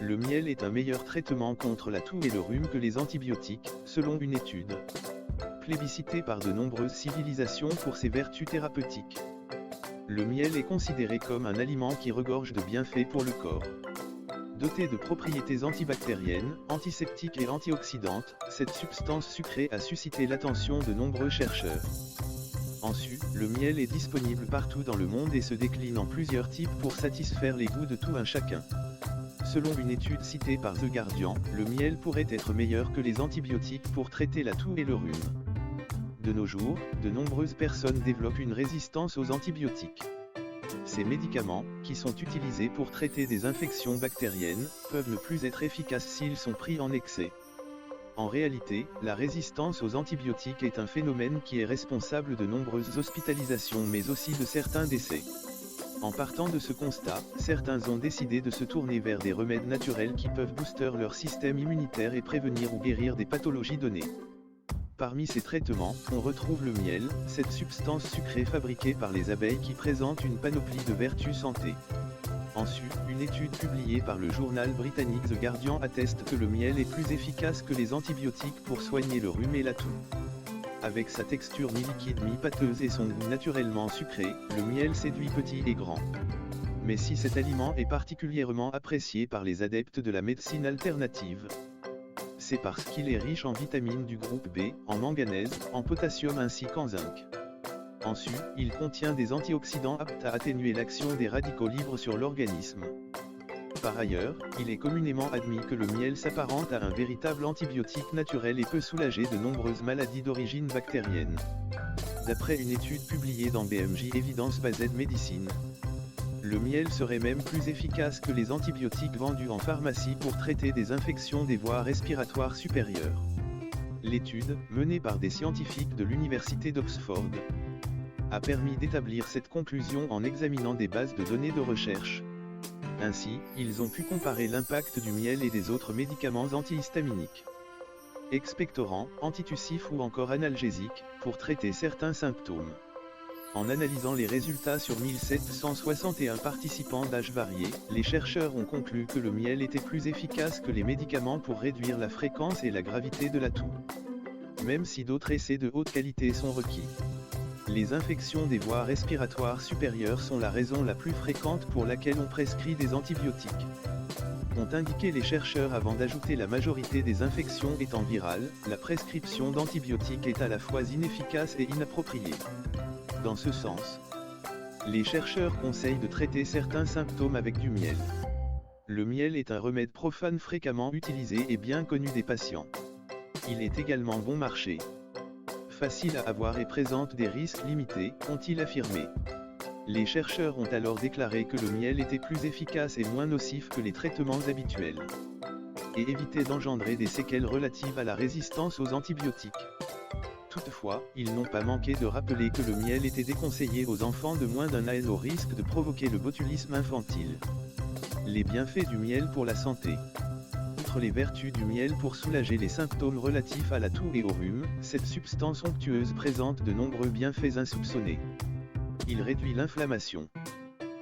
Le miel est un meilleur traitement contre la toux et le rhume que les antibiotiques, selon une étude plébiscitée par de nombreuses civilisations pour ses vertus thérapeutiques. Le miel est considéré comme un aliment qui regorge de bienfaits pour le corps. Doté de propriétés antibactériennes, antiseptiques et antioxydantes, cette substance sucrée a suscité l'attention de nombreux chercheurs. Ensuite, le miel est disponible partout dans le monde et se décline en plusieurs types pour satisfaire les goûts de tout un chacun. Selon une étude citée par The Guardian, le miel pourrait être meilleur que les antibiotiques pour traiter la toux et le rhume. De nos jours, de nombreuses personnes développent une résistance aux antibiotiques. Ces médicaments, qui sont utilisés pour traiter des infections bactériennes, peuvent ne plus être efficaces s'ils sont pris en excès. En réalité, la résistance aux antibiotiques est un phénomène qui est responsable de nombreuses hospitalisations mais aussi de certains décès. En partant de ce constat, certains ont décidé de se tourner vers des remèdes naturels qui peuvent booster leur système immunitaire et prévenir ou guérir des pathologies données. Parmi ces traitements, on retrouve le miel, cette substance sucrée fabriquée par les abeilles qui présente une panoplie de vertus santé. Ensuite, une étude publiée par le journal britannique The Guardian atteste que le miel est plus efficace que les antibiotiques pour soigner le rhume et la toux. Avec sa texture mi-liquide mi-pâteuse et son goût naturellement sucré, le miel séduit petits et grands. Mais si cet aliment est particulièrement apprécié par les adeptes de la médecine alternative, c'est parce qu'il est riche en vitamines du groupe B, en manganèse, en potassium ainsi qu'en zinc. Ensuite, il contient des antioxydants aptes à atténuer l'action des radicaux libres sur l'organisme. Par ailleurs, il est communément admis que le miel s'apparente à un véritable antibiotique naturel et peut soulager de nombreuses maladies d'origine bactérienne. D'après une étude publiée dans BMJ Evidence Based Medicine, le miel serait même plus efficace que les antibiotiques vendus en pharmacie pour traiter des infections des voies respiratoires supérieures. L'étude, menée par des scientifiques de l'université d'Oxford, a permis d'établir cette conclusion en examinant des bases de données de recherche. Ainsi, ils ont pu comparer l'impact du miel et des autres médicaments antihistaminiques, expectorants, antitussifs ou encore analgésiques, pour traiter certains symptômes. En analysant les résultats sur 1761 participants d'âge varié, les chercheurs ont conclu que le miel était plus efficace que les médicaments pour réduire la fréquence et la gravité de la toux, même si d'autres essais de haute qualité sont requis. Les infections des voies respiratoires supérieures sont la raison la plus fréquente pour laquelle on prescrit des antibiotiques, ont indiqué les chercheurs avant d'ajouter la majorité des infections étant virales, la prescription d'antibiotiques est à la fois inefficace et inappropriée. Dans ce sens, les chercheurs conseillent de traiter certains symptômes avec du miel. Le miel est un remède profane fréquemment utilisé et bien connu des patients. Il est également bon marché, facile à avoir et présente des risques limités, ont-ils affirmé. Les chercheurs ont alors déclaré que le miel était plus efficace et moins nocif que les traitements habituels, et évitait d'engendrer des séquelles relatives à la résistance aux antibiotiques. Toutefois, ils n'ont pas manqué de rappeler que le miel était déconseillé aux enfants de moins d'un an au risque de provoquer le botulisme infantile. Les bienfaits du miel pour la santé. Outre les vertus du miel pour soulager les symptômes relatifs à la toux et au rhume, cette substance onctueuse présente de nombreux bienfaits insoupçonnés. Il réduit l'inflammation.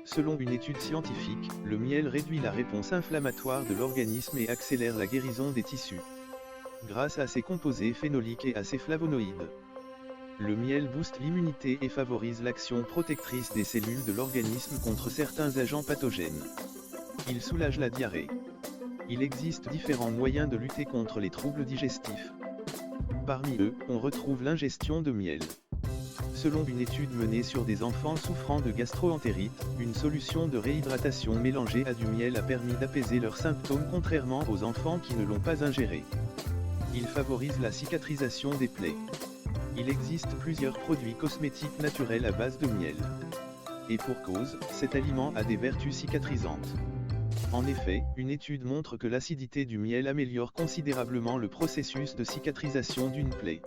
Selon une étude scientifique, le miel réduit la réponse inflammatoire de l'organisme et accélère la guérison des tissus, grâce à ses composés phénoliques et à ses flavonoïdes. Le miel booste l'immunité et favorise l'action protectrice des cellules de l'organisme contre certains agents pathogènes. Il soulage la diarrhée. Il existe différents moyens de lutter contre les troubles digestifs. Parmi eux, on retrouve l'ingestion de miel. Selon une étude menée sur des enfants souffrant de gastro-entérite, une solution de réhydratation mélangée à du miel a permis d'apaiser leurs symptômes contrairement aux enfants qui ne l'ont pas ingéré. Il favorise la cicatrisation des plaies. Il existe plusieurs produits cosmétiques naturels à base de miel. Et pour cause, cet aliment a des vertus cicatrisantes. En effet, une étude montre que l'acidité du miel améliore considérablement le processus de cicatrisation d'une plaie.